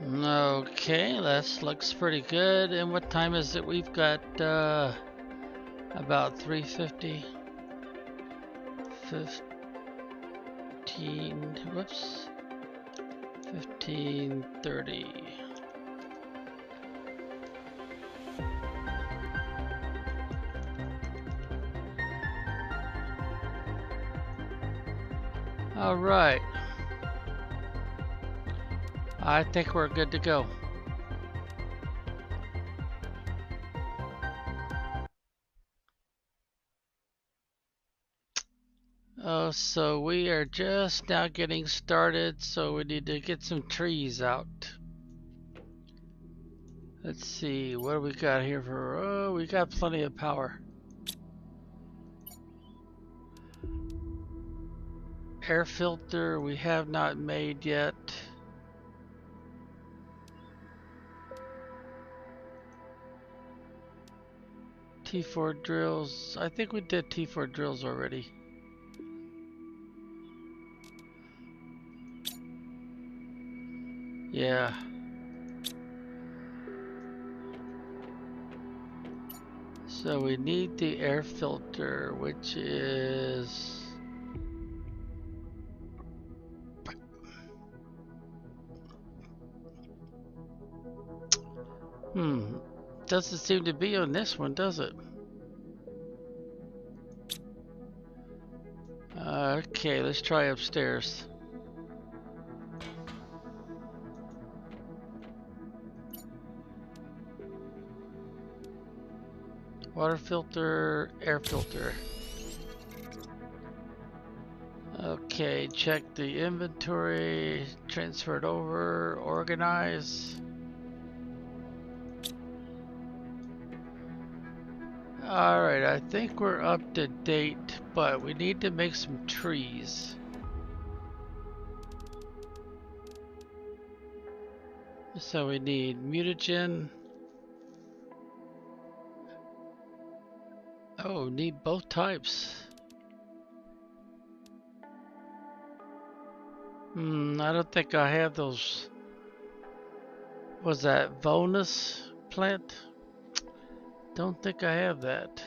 Okay, that looks pretty good. And what time is it? We've got about 3:50. 15, whoops, 15:30. All right. I think we're good to go. Oh, so we are just now getting started, so we need to get some trees out. Let's see, what do we got here for, oh, we got plenty of power. Air filter we have not made yet. T4 drills, I think we did T4 drills already. Yeah. So we need the air filter, which is... Doesn't seem to be on this one, does it? Okay, let's try upstairs. Water filter, air filter. Okay, check the inventory, transfer it over, organize. Alright, I think we're up to date, but we need to make some trees. So we need mutagen. Oh, need both types. I don't think I have those. Was that Vonus plant? Don't think I have that.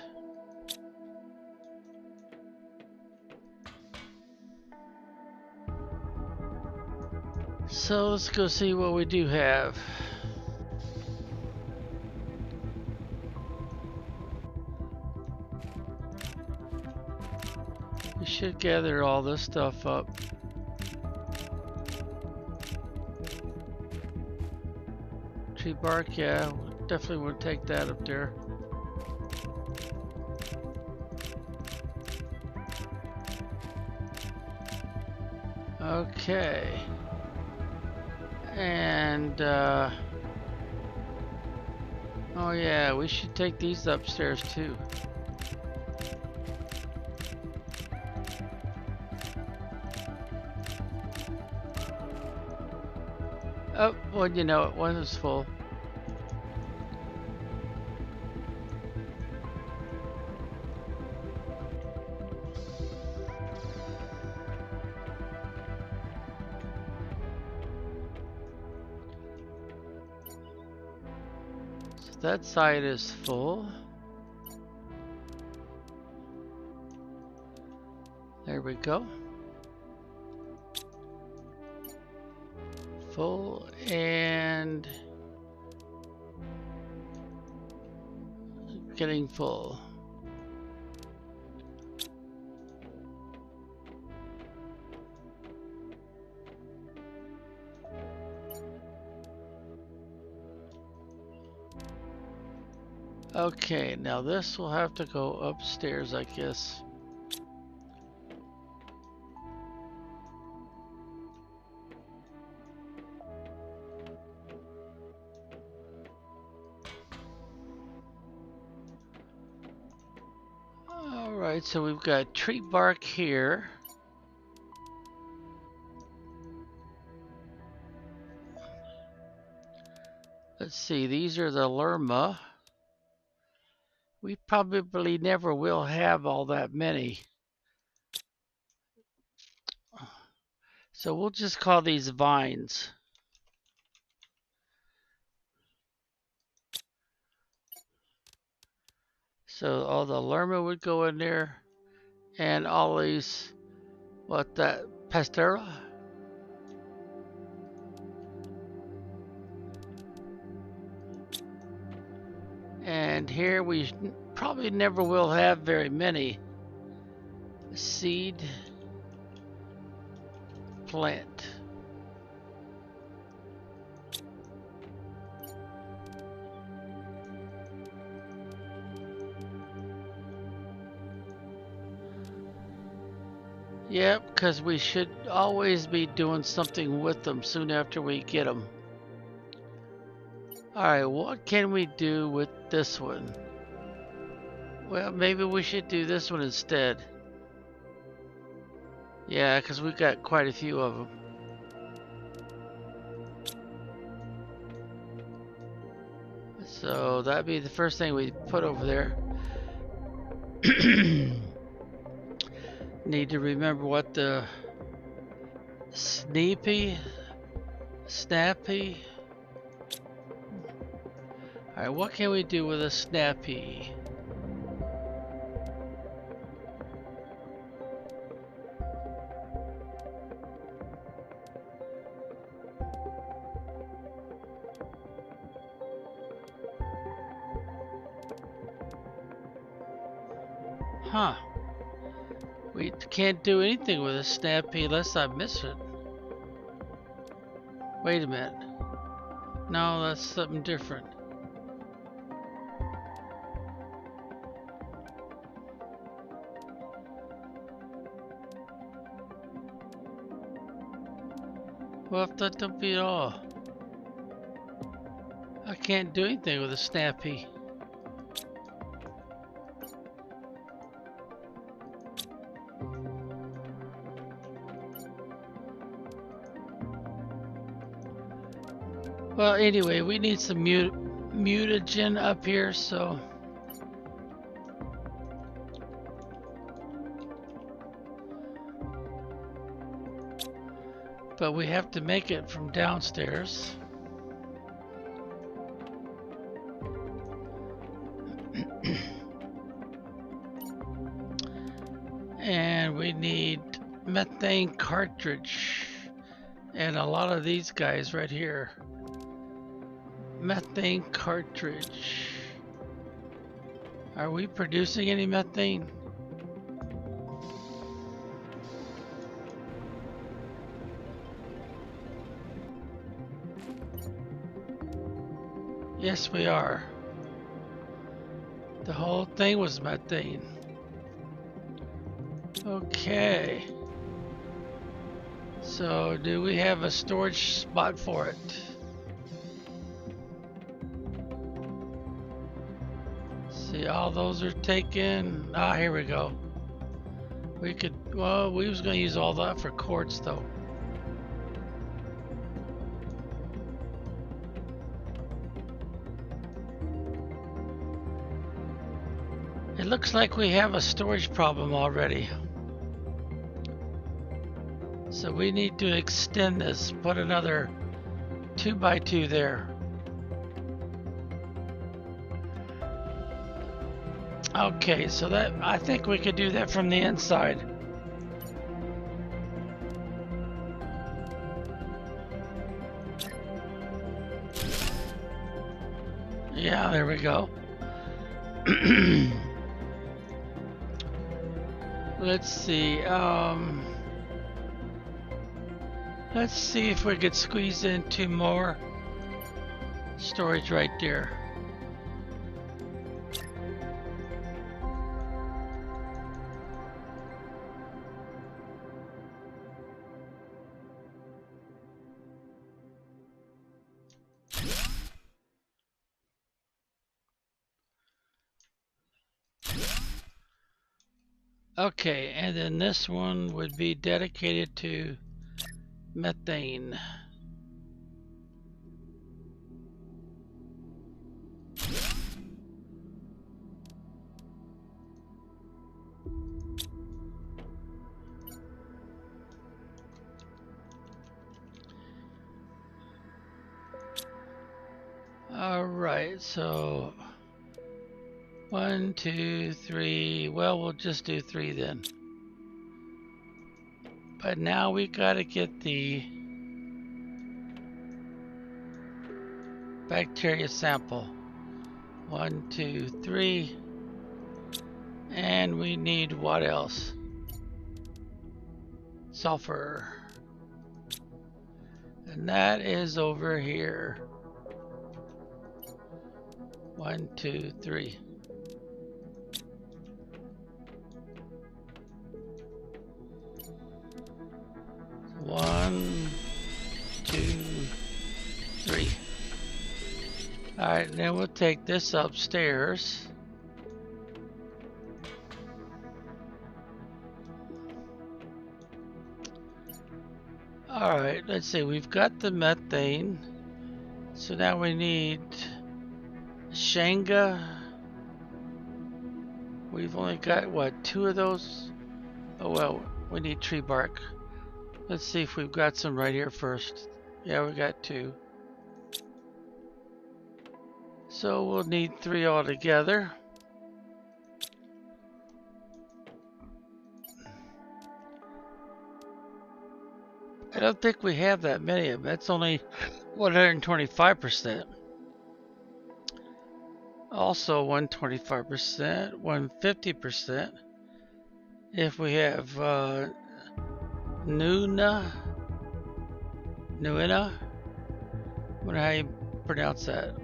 So let's go see what we do have. We should gather all this stuff up. Tree bark, yeah, definitely want to take that up there. Okay. And, oh yeah, we should take these upstairs too. Oh, well, you know, one is full. So that side is full. There we go. Full and getting full. Okay, now this will have to go upstairs, I guess. Alright, so we've got tree bark here. Let's see, these are the lerma. We probably never will have all that many. So we'll just call these vines. So all the lerma would go in there, and all these, what that, pastera? And here we probably never will have very many. Seed plant. Yep, because we should always be doing something with them soon after we get them. Alright, what can we do with this one? Well, maybe we should do this one instead. Yeah, because we got quite a few of them. So that'd be the first thing we put over there. Need to remember what the snappy. Alright, what can we do with a snappy? Huh. We can't do anything with a snappy unless I miss it. Wait a minute. No, that's something different. Well, that don't be at all. I can't do anything with a snappy. Well, anyway, we need some mutagen up here, so. But we have to make it from downstairs. And we need methane cartridge. And a lot of these guys right here. Methane cartridge. Are we producing any methane? Yes, we are. The whole thing was methane. Okay. So, do we have a storage spot for it? See, all those are taken. Ah, here we go. We could, well, we was going to use all that for quartz though. It looks like we have a storage problem already. So we need to extend this, put another 2x2 there. Okay, so that, I think we could do that from the inside. Yeah, there we go. Let's see, let's see if we could squeeze in 2 more storage right there. Okay, and then this one would be dedicated to methane. All right, so 1, 2, 3. Well, we'll just do 3 then. But now we gotta get the bacteria sample. 1, 2, 3. And we need what else? Sulfur. And that is over here. 1, 2, 3. One, 2, 3. Alright, then we'll take this upstairs. Alright, let's see, we've got the methane. So now we need Shanga. We've only got, what, 2 of those? Oh well, we need tree bark. Let's see if we've got some right here first. Yeah, we got 2. So we'll need 3 altogether. I don't think we have that many of them. That's only 125%. Also 125%, 150%. If we have Nuina, I wonder how you pronounce that.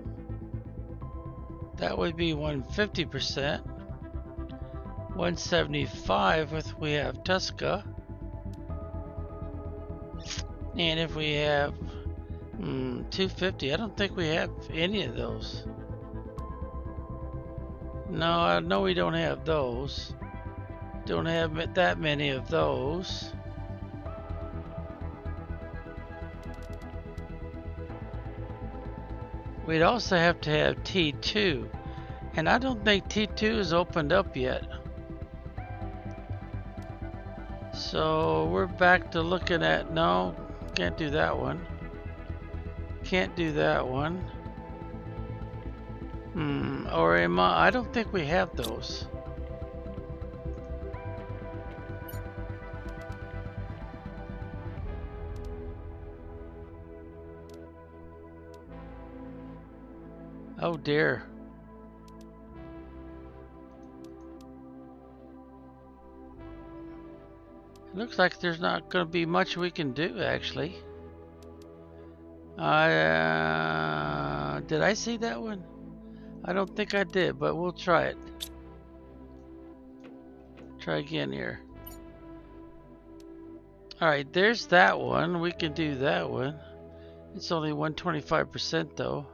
That would be 150%. 175 if we have Tusca. And if we have 250, I don't think we have any of those. No, I know we don't have those. Don't have that many of those. We'd also have to have T2. And I don't think T2 is opened up yet. So we're back to looking at, no, can't do that one. Can't do that one. Or am I don't think we have those. Oh dear. It looks like there's not going to be much we can do actually. Did I see that one? I don't think I did, but we'll try it. Try again here. Alright, there's that one. We can do that one. It's only 125% though.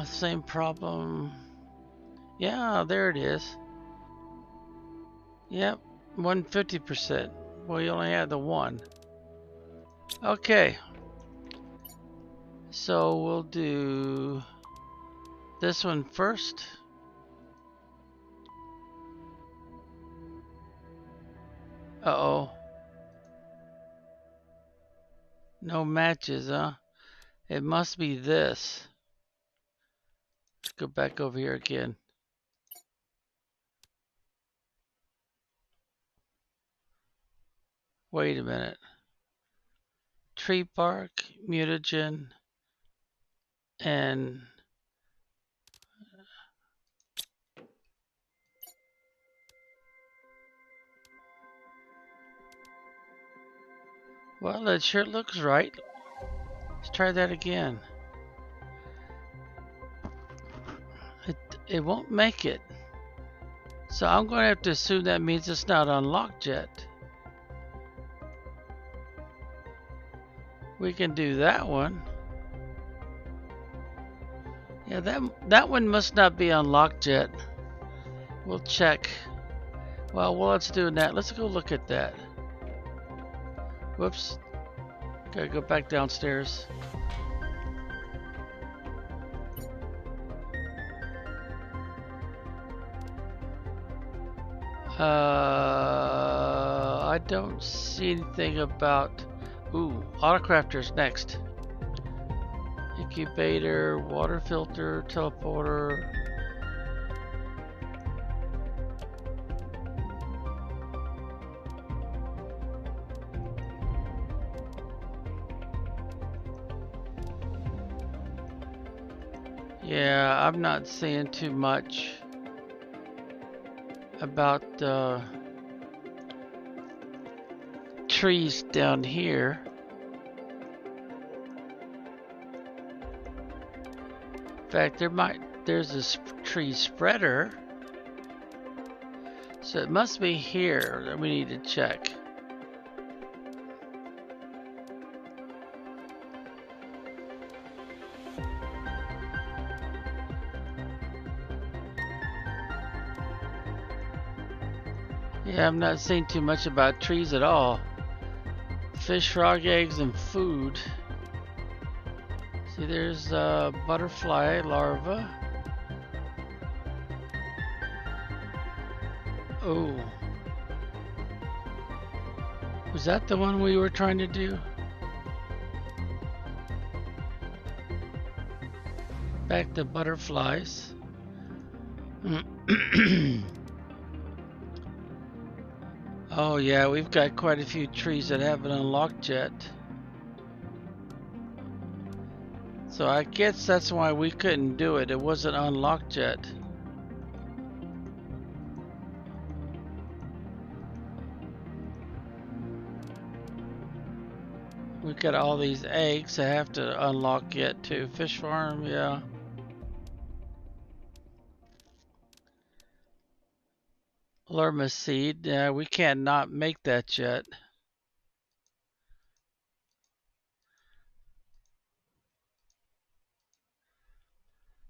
Same problem. Yeah, there it is. Yep, 150%. Well, you only had the one. Okay. So we'll do this one first. Uh-oh. No matches, huh? It must be this. Let's go back over here again. Wait a minute. Tree bark, mutagen, and well, it sure looks right. Let's try that again. It won't make it. So I'm going to have to assume that means it's not unlocked yet. We can do that one. Yeah, that one must not be unlocked yet. We'll check. Well, while it's doing that, let's go look at that. Whoops. Gotta go back downstairs. I don't see anything about... Ooh, autocrafter's next. incubator, water filter, teleporter. Yeah, I'm not seeing too much about trees down here. In fact, there's this tree spreader. So it must be here that we need to check. Yeah, I'm not seeing too much about trees at all. Fish, frog eggs, and food. See, there's a butterfly larva. Oh. Was that the one we were trying to do? Back to butterflies. Oh yeah, we've got quite a few trees that haven't unlocked yet. So I guess that's why we couldn't do it. It wasn't unlocked yet. We got all these eggs I have to unlock yet too. Fish farm, yeah. Lerma seed, yeah, we can't not make that yet.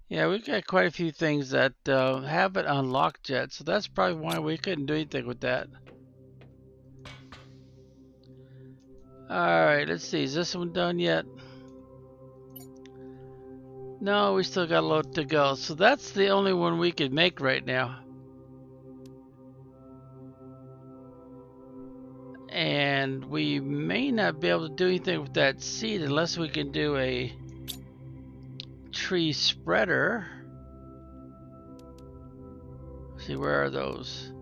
Yeah, we've got quite a few things that haven't unlocked yet, so that's probably why we couldn't do anything with that. Alright, let's see, is this one done yet? No, we still got a lot to go, so that's the only one we can make right now. And we may not be able to do anything with that seed unless we can do a tree spreader. See, where are those?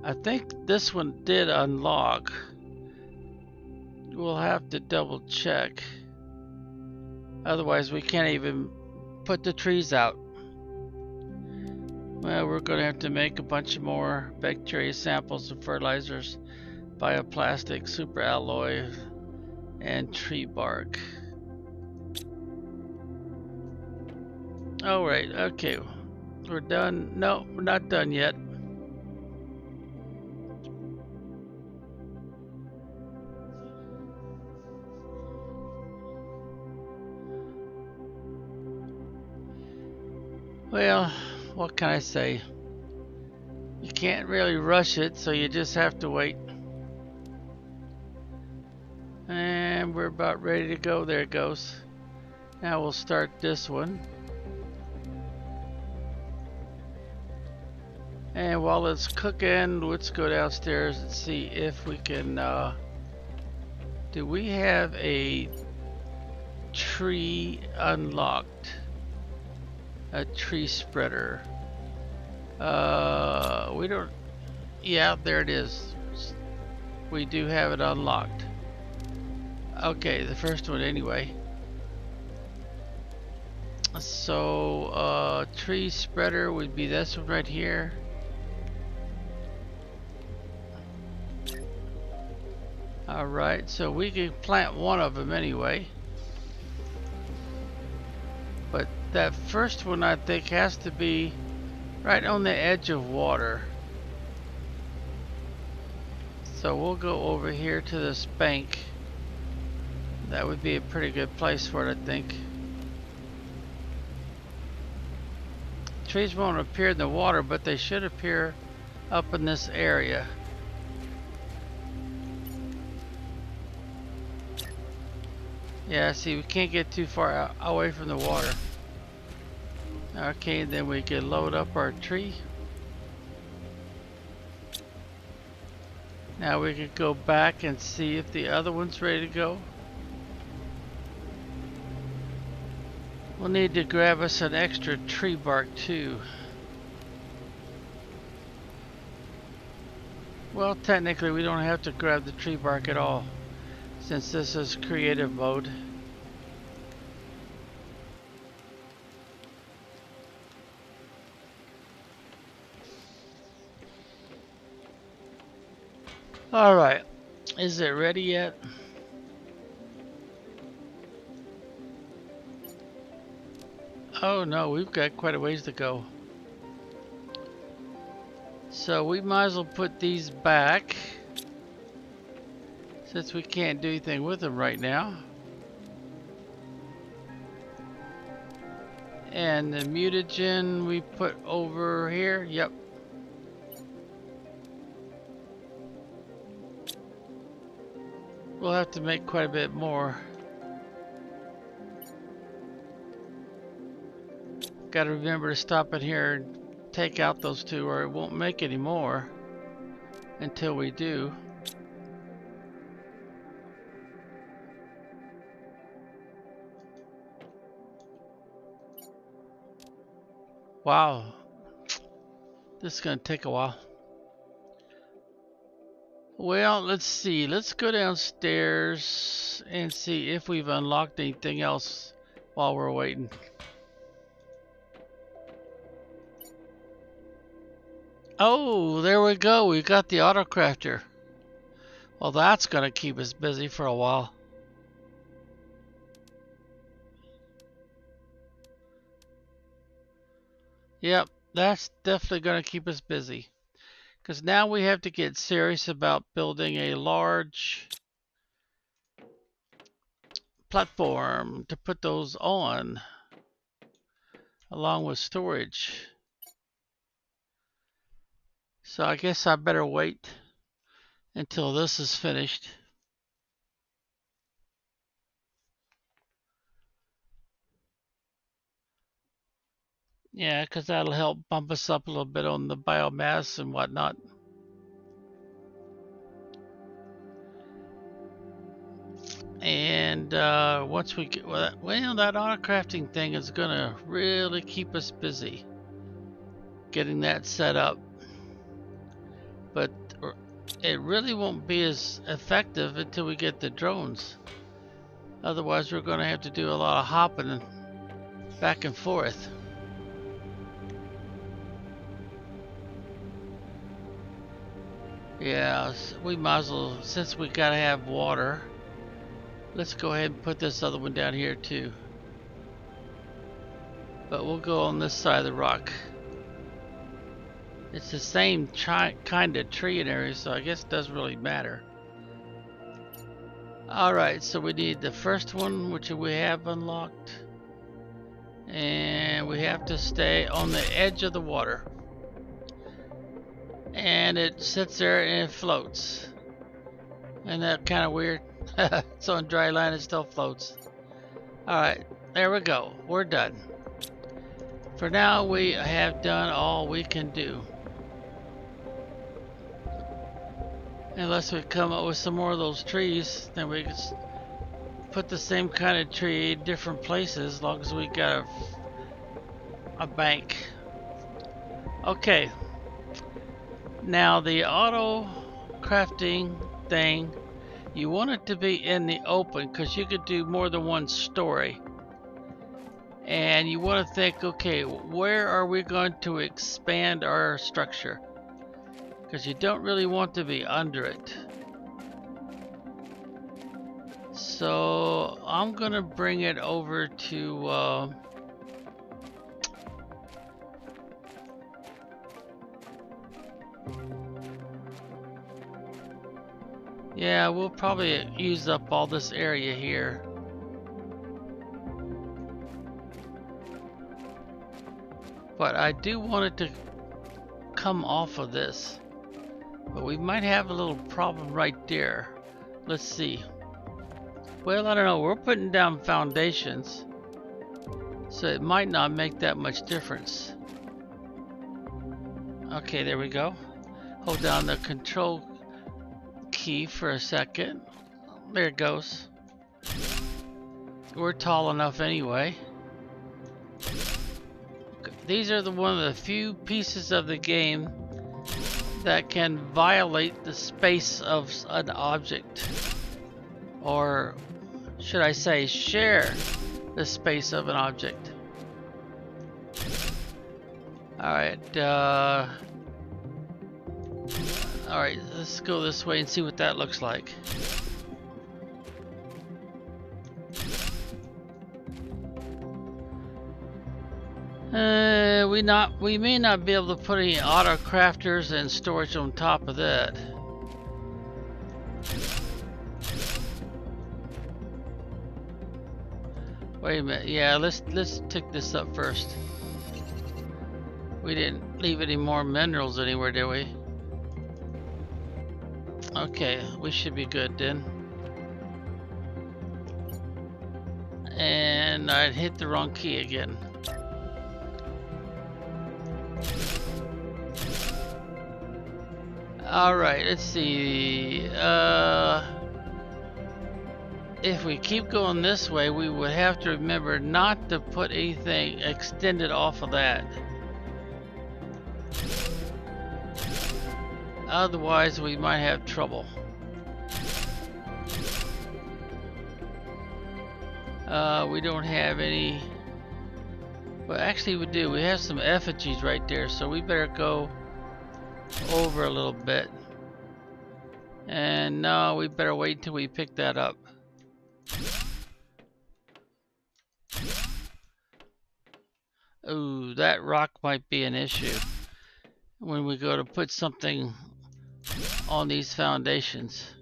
I think this one did unlock. We'll have to double check. Otherwise we can't even put the trees out. Well, we're going to have to make a bunch more bacteria samples and fertilizers, bioplastic, super alloy, and tree bark. Alright, okay. We're done. No, we're not done yet. Well, what can I say? You can't really rush it, so you just have to wait. And we're about ready to go. There it goes. Now we'll start this one. And while it's cooking, let's go downstairs and see if we can, do we have a tree unlocked? A tree spreader. We don't, yeah, there it is. We do have it unlocked. Okay, the first one anyway. So, tree spreader would be this one right here. Alright, so we can plant one of them anyway. But that first one I think has to be right on the edge of water. So we'll go over here to this bank. That would be a pretty good place for it, I think. Trees won't appear in the water, but they should appear up in this area. Yeah, see, we can't get too far away from the water. Okay, then we can load up our tree. Now we can go back and see if the other one's ready to go. We'll need to grab us an extra tree bark too. Well, technically we don't have to grab the tree bark at all, since this is creative mode. Alright, is it ready yet? Oh no, we've got quite a ways to go. So we might as well put these back, since we can't do anything with them right now. And the mutagen we put over here, yep. We'll have to make quite a bit more. Gotta remember to stop in here and take out those two, or it won't make any more until we do. Wow, this is gonna take a while. Well, let's see. Let's go downstairs and see if we've unlocked anything else while we're waiting. Oh, there we go. We got the auto crafter. Well, that's gonna keep us busy for a while. Yep, that's definitely gonna keep us busy. Because now we have to get serious about building a large platform to put those on, along with storage. So I guess I better wait until this is finished. Yeah, because that'll help bump us up a little bit on the biomass and whatnot. And once we get well, that auto crafting thing is gonna really keep us busy getting that set up. But it really won't be as effective until we get the drones. Otherwise, we're gonna have to do a lot of hopping back and forth. Yeah, we might as well, since we gotta have water, let's go ahead and put this other one down here too. But we'll go on this side of the rock. It's the same kind of tree and area, so I guess it doesn't really matter. Alright, so we need the first one, which we have unlocked. And we have to stay on the edge of the water. And it sits there and it floats. Isn't that kind of weird? It's on dry land, it still floats. Alright, there we go. We're done. For now, we have done all we can do. Unless we come up with some more of those trees, then we can put the same kind of tree in different places, as long as we got a bank. Okay. Now the auto crafting thing, you want it to be in the open because you could do more than one story. And you want to think, okay, where are we going to expand our structure? Because you don't really want to be under it. So I'm gonna bring it over to yeah, we'll probably use up all this area here. But I do want it to come off of this. But we might have a little problem right there. Let's see. Well, I don't know. We're putting down foundations, so it might not make that much difference. Okay, there we go. Hold down the control key for a second. There it goes. We're tall enough anyway. these are one of the few pieces of the game that can violate the space of an object, or should I say share the space of an object. Alright, alright, let's go this way and see what that looks like. We may not be able to put any auto crafters and storage on top of that. Wait a minute, yeah, let's take this up first. We didn't leave any more minerals anywhere, did we? Okay, we should be good then. And I hit the wrong key again. Alright, let's see. If we keep going this way, we would have to remember not to put anything extended off of that. Otherwise, we might have trouble. We don't have any. Well, actually, we do. We have some effigies right there, so we better go over a little bit. And no, we better wait until we pick that up. Ooh, that rock might be an issue when we go to put something on these foundations.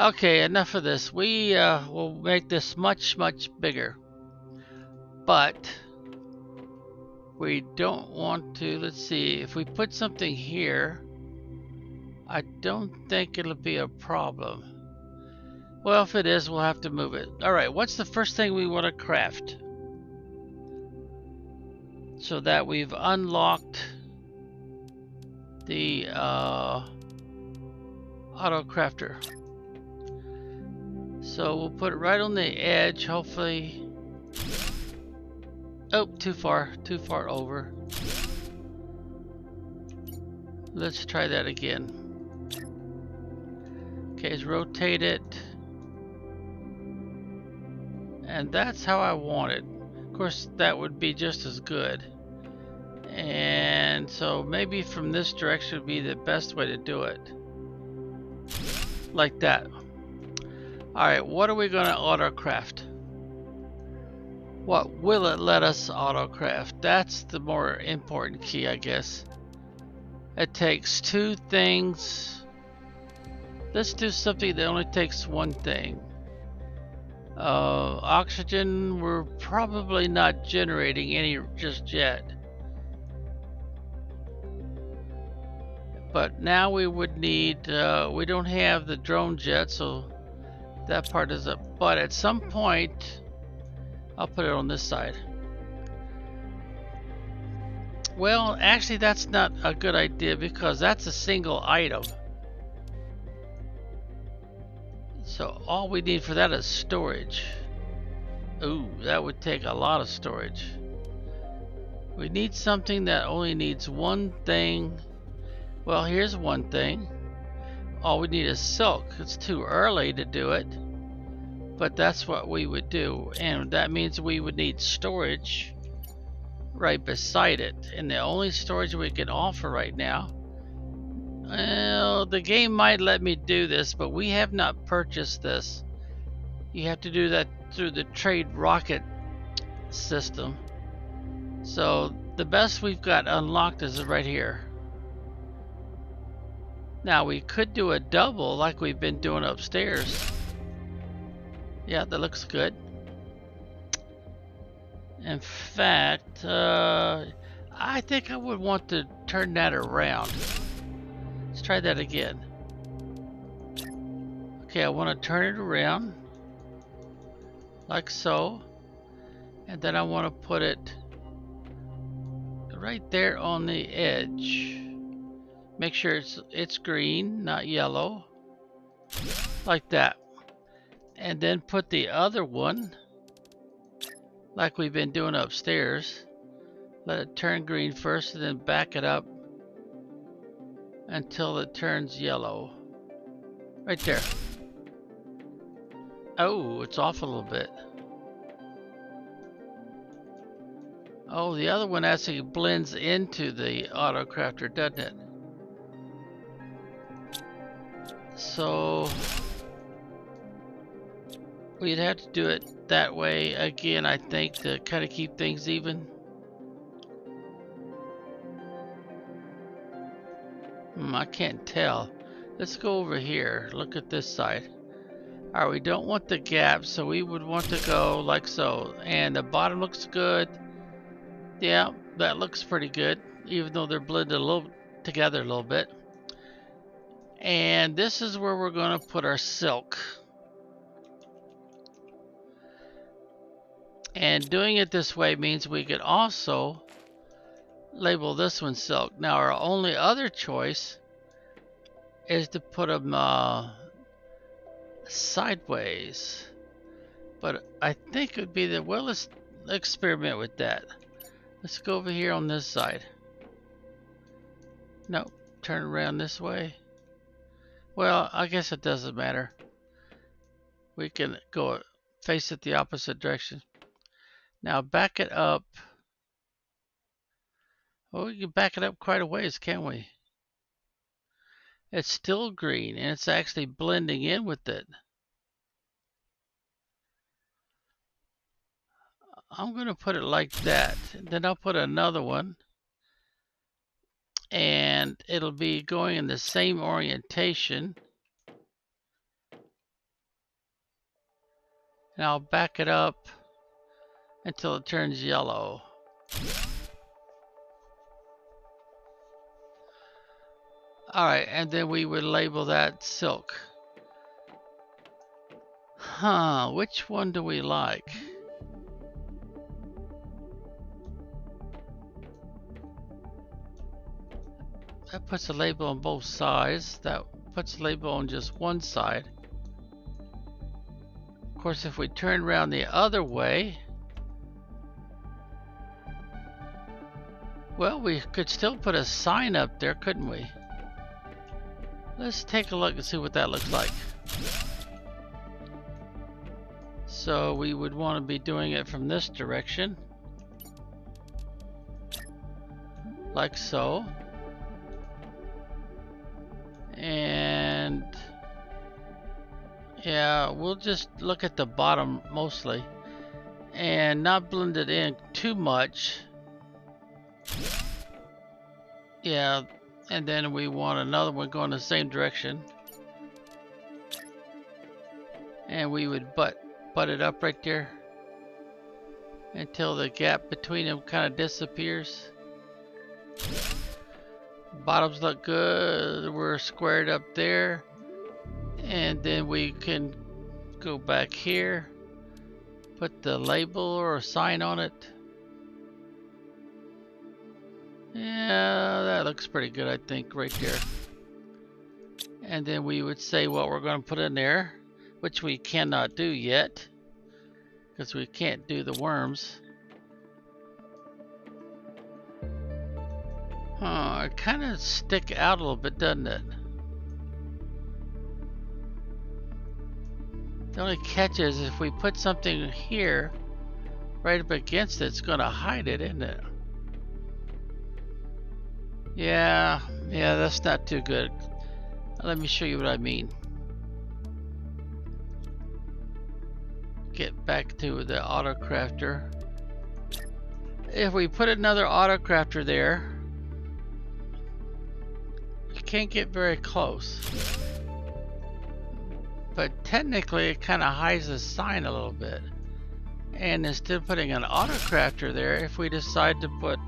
Okay, enough of this. We will make this much bigger, but we don't want to. Let's see, if we put something here, I don't think it'll be a problem. Well, if it is, we'll have to move it. Alright, what's the first thing we want to craft so that we've unlocked the auto crafter? So we'll put it right on the edge, hopefully. Oh, too far over. Let's try that again. Okay, let's rotate it. And that's how I want it. Of course, that would be just as good. And so maybe from this direction would be the best way to do it. Like that. Alright, what are we going to auto craft? What will it let us auto craft? That's the more important key, I guess. It takes two things. Let's do something that only takes one thing. Oxygen, we're probably not generating any just yet. But now we would need, we don't have the drones yet, so that part is up. But at some point, I'll put it on this side. Well, actually that's not a good idea because that's a single item. So all we need for that is storage. Ooh, that would take a lot of storage. We need something that only needs one thing. Well, here's one thing. All we need is silk. It's too early to do it, but that's what we would do, and that means we would need storage right beside it. And the only storage we can offer right now, well, the game might let me do this, but we have not purchased this. You have to do that through the trade rocket system. So the best we've got unlocked is right here. Now we could do a double like we've been doing upstairs. Yeah, that looks good. In fact, I think I would want to turn that around. Let's try that again. Okay, I want to turn it around like so, and then I want to put it right there on the edge. Make sure it's green, not yellow. like that. And then put the other one like we've been doing upstairs. Let it turn green first and then back it up until it turns yellow. Right there. Oh, it's off a little bit. Oh, the other one actually blends into the auto crafter, doesn't it? So we'd have to do it that way again, I think, to kind of keep things even. I can't tell. Let's go over here. Look at this side. Alright, we don't want the gap, so we would want to go like so. And the bottom looks good. Yeah, that looks pretty good, even though they're blended a little together a little bit. And this is where we're going to put our silk. And doing it this way means we could also label this one silk. Now our only other choice is to put them sideways. But I think it would be the, well, let's experiment with that. Let's go over here on this side. Nope, turn around this way. Well, I guess it doesn't matter. We can go face it the opposite direction. Now back it up. Oh, we can back it up quite a ways, can't we? It's still green and it's actually blending in with it. I'm going to put it like that. Then I'll put another one. And it'll be going in the same orientation. And I'll back it up until it turns yellow. Alright, and then we would label that silk. Which one do we like? That puts a label on both sides. That puts a label on just one side. Of course, if we turn around the other way, well, we could still put a sign up there, couldn't we? Let's take a look and see what that looks like. So we would want to be doing it from this direction. Like so. And yeah, we'll just look at the bottom mostly and not blend it in too much. Yeah, and then we want another one going the same direction. And we would butt it up right there until the gap between them kind of disappears. Bottoms look good. We're squared up there. And then we can go back here, put the label or a sign on it. Yeah, that looks pretty good, I think, right there. And then we would say what we're going to put in there, which we cannot do yet because we can't do the worms. It kind of stick out a little bit, doesn't it? The only catch is if we put something here right up against it, it's going to hide it, isn't it? Yeah, that's not too good. Let me show you what I mean. Get back to the auto crafter. If we put another auto crafter there, you can't get very close. But technically it kind of hides the sign a little bit. And instead of putting an auto crafter there, if we decide to put,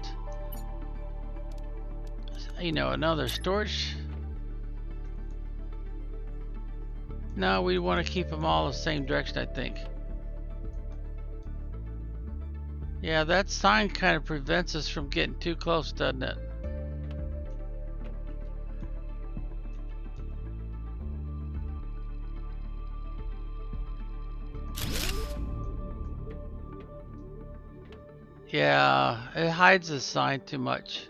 you know, another storage, no, we want to keep them all the same direction, I think. Yeah, that sign kind of prevents us from getting too close, doesn't it? Yeah, it hides the sign too much.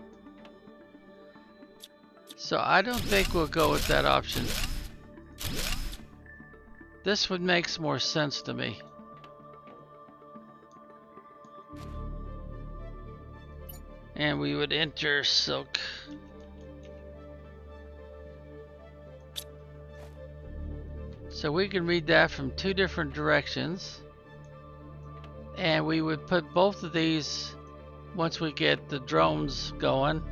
So I don't think we'll go with that option. This one makes more sense to me. And we would enter silk. So we can read that from two different directions. And we would put both of these once we get the drones going.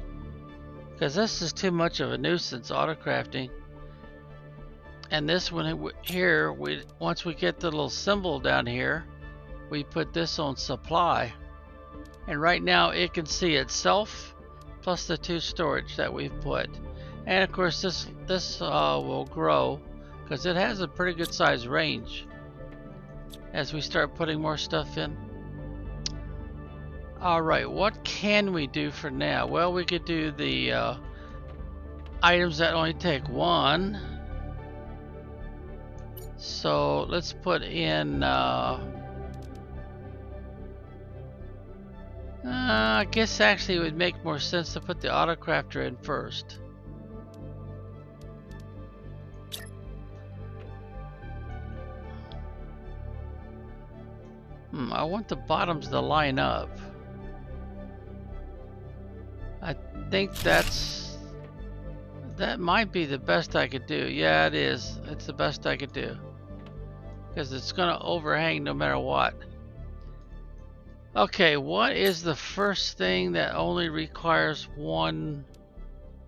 Because this is too much of a nuisance, autocrafting. And this one here, once we get the little symbol down here, we put this on supply. And right now it can see itself plus the two storage that we've put. And of course this will grow because it has a pretty good size range as we start putting more stuff in. Alright, what can we do for now? Well, we could do the items that only take one. So let's put in I guess actually it would make more sense to put the autocrafter in first. I want the bottoms to line up. I think that might be the best I could do. Yeah, it is. It's the best I could do. Because it's going to overhang no matter what. Okay, what is the first thing that only requires one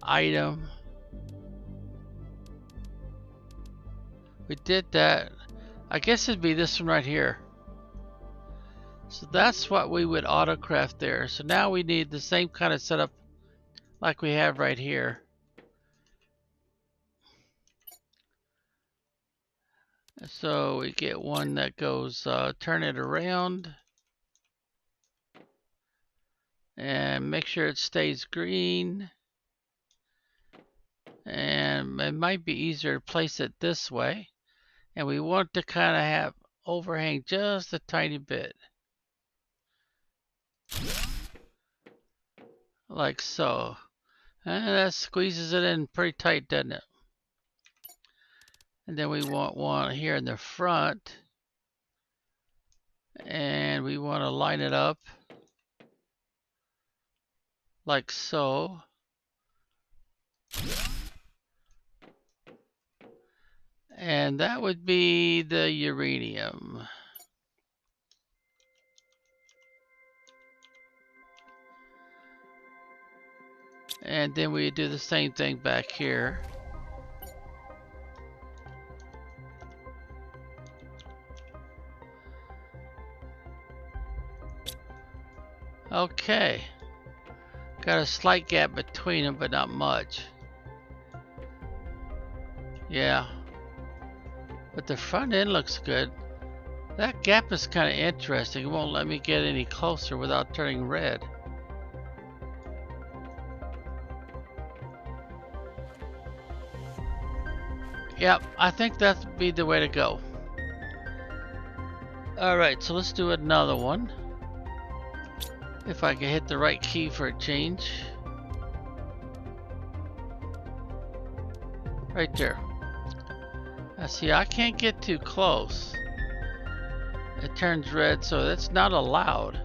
item? We did that. I guess it'd be this one right here. So that's what we would autocraft there. So now we need the same kind of setup like we have right here. So we get one that goes, turn it around. And make sure it stays green. And it might be easier to place it this way. And we want to kind of have overhang just a tiny bit. Like so. And that squeezes it in pretty tight, doesn't it? And then we want one here in the front. And we want to line it up like so. And that would be the uranium. And then we do the same thing back here. Okay. Got a slight gap between them, but not much. Yeah. But the front end looks good. That gap is kind of interesting. It won't let me get any closer without turning red. Yep, I think that'd be the way to go. Alright, so let's do another one. If I can hit the right key for a change. Right there. Now see, I can't get too close. It turns red, so that's not allowed.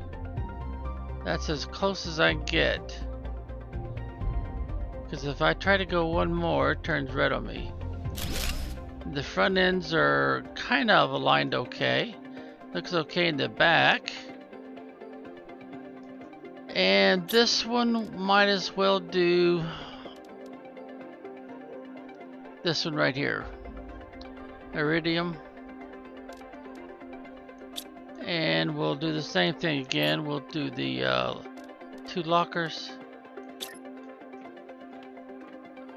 That's as close as I can get. Because if I try to go one more, it turns red on me. The front ends are kind of aligned okay. Looks okay in the back. And this one might as well do this one right here. Iridium. And we'll do the same thing again. We'll do the two lockers.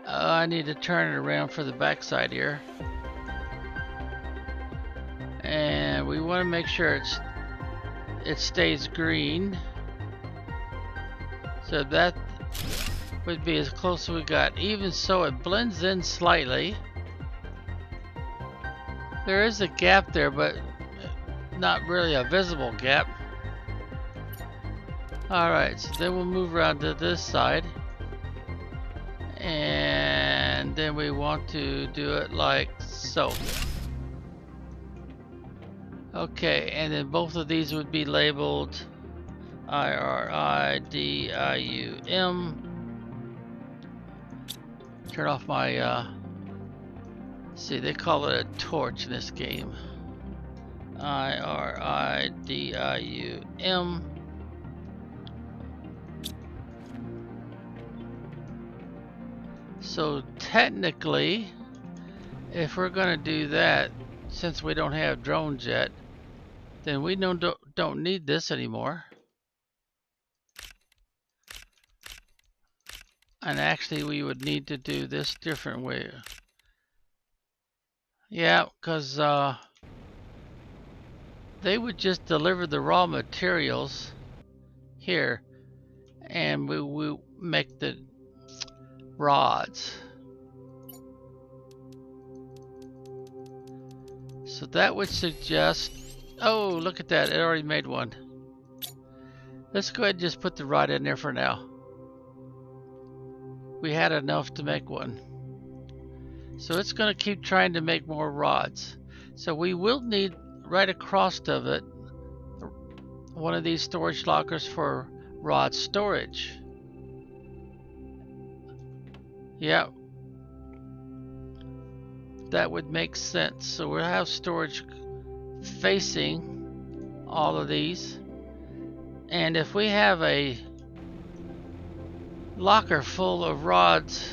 I need to turn it around for the back side here. And we want to make sure it stays green. So that would be as close as we got. Even so, it blends in slightly. There is a gap there, but not really a visible gap. Alright, so then we'll move around to this side. And then we want to do it like so. Okay, and then both of these would be labeled IRIDIUM. Turn off my, see, they call it a torch in this game. IRIDIUM. So technically, if we're gonna do that, since we don't have drones yet, then we don't need this anymore. And actually we would need to do this different way. Yeah, because they would just deliver the raw materials here and we make the rods. So that would suggest, oh, look at that, it already made one. Let's go ahead and just put the rod in there for now. We had enough to make one. So it's going to keep trying to make more rods. So we will need right across of it one of these storage lockers for rod storage. Yeah, that would make sense. So we'll have storage facing all of these. And if we have a locker full of rods,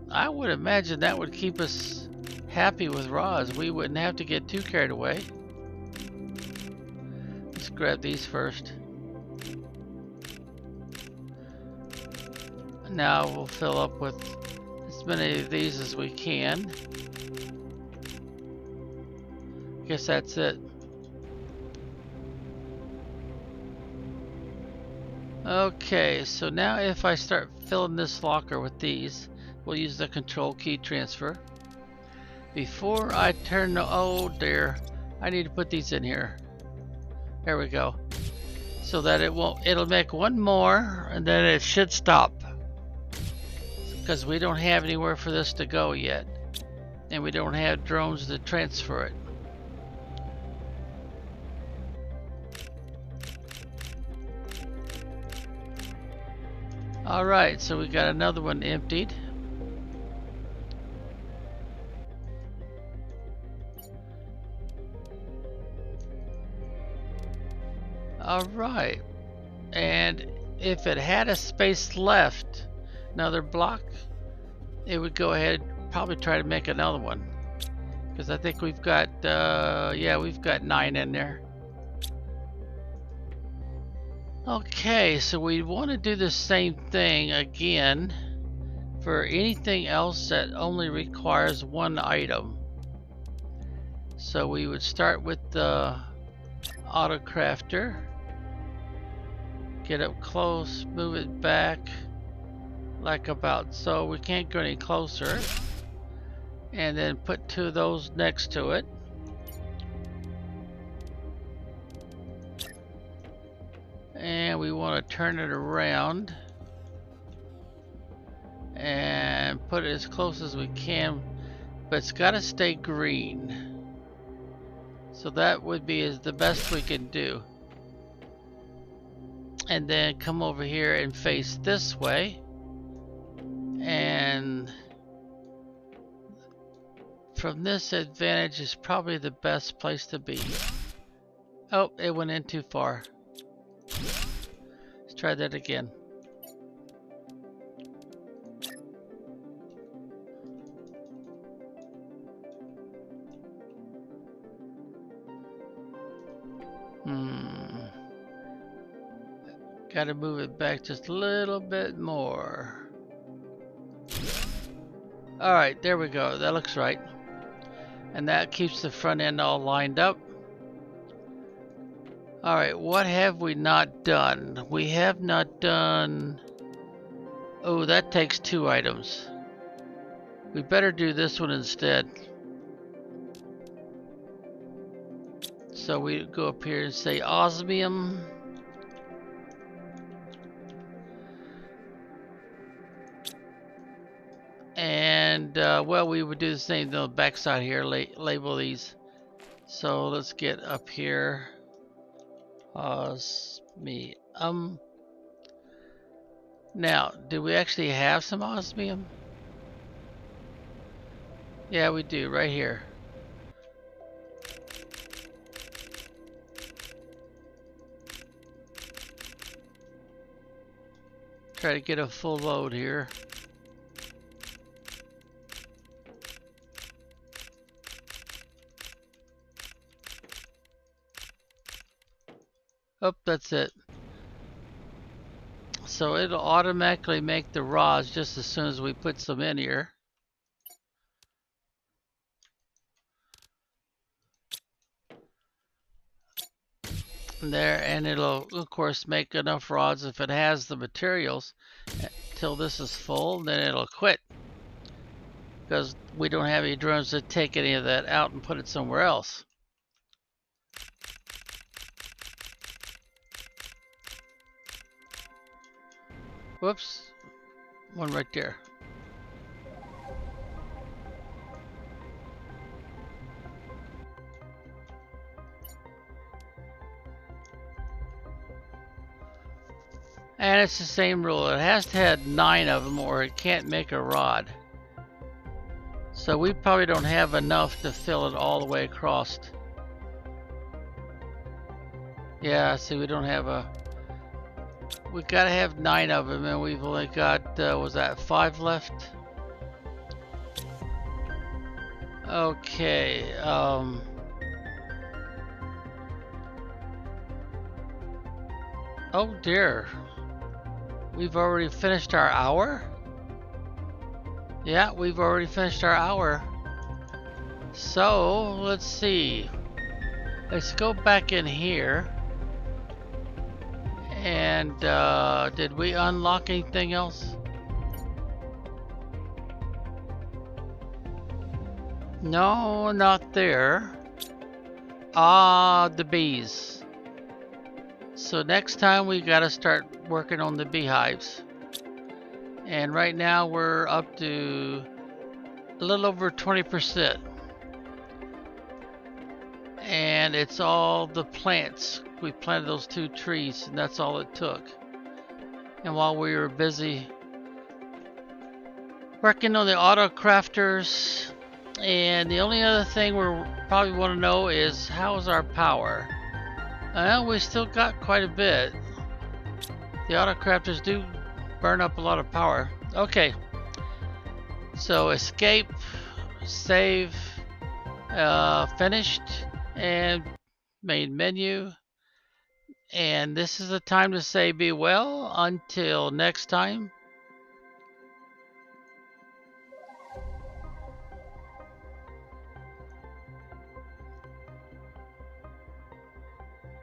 I would imagine that would keep us happy with rods. We wouldn't have to get too carried away. Let's grab these first. Now we'll fill up with as many of these as we can. Guess that's it. Okay, so now if I start filling this locker with these, we'll use the control key transfer. Before I turn the, oh dear, I need to put these in here. There we go. So that it'll make one more and then it should stop. Because we don't have anywhere for this to go yet. And we don't have drones to transfer it. Alright, so we got another one emptied. Alright, and if it had a space left, another block, it would go ahead probably try to make another one. Because I think we've got, yeah, we've got 9 in there. Okay, so we want to do the same thing again for anything else that only requires one item. So we would start with the auto crafter, get up close, move it back like about so. We can't go any closer, and then put 2 of those next to it. And we want to turn it around and put it as close as we can, but it's got to stay green. So that would be the best we can do. And then come over here and face this way, and from this advantage is probably the best place to be. Oh, it went in too far. Let's try that again. Gotta move it back just a little bit more. Alright, there we go. That looks right. And that keeps the front end all lined up. Alright, what have we not done? We have not done... Oh, that takes 2 items. We better do this one instead. So we go up here and say osmium. And well, we would do the same on the backside here, label these. So let's get up here. Osmium. Now, do we actually have some osmium? Yeah, we do, right here. Try to get a full load here. Oh, that's it. So it'll automatically make the rods just as soon as we put some in here. There, and it'll of course make enough rods if it has the materials till this is full, then it'll quit because we don't have any drones to take any of that out and put it somewhere else. Whoops, one right there. And it's the same rule. It has to have 9 of them or it can't make a rod. So we probably don't have enough to fill it all the way across. Yeah, see, we don't have a... We gotta have 9 of them and we've only got, was that 5 left? Okay, oh dear. We've already finished our hour? Yeah, we've already finished our hour. So, let's see. Let's go back in here. And, did we unlock anything else? No, not there. Ah, the bees. So next time we gotta start working on the beehives. And right now we're up to a little over 20%. And it's all the plants. We planted those 2 trees and that's all it took. And while we were busy working on the auto crafters, and the only other thing we probably want to know is how's our power? Well, we still got quite a bit. The auto crafters do burn up a lot of power. Okay, so escape, save, finished, and main menu. And this is the time to say be well until next time.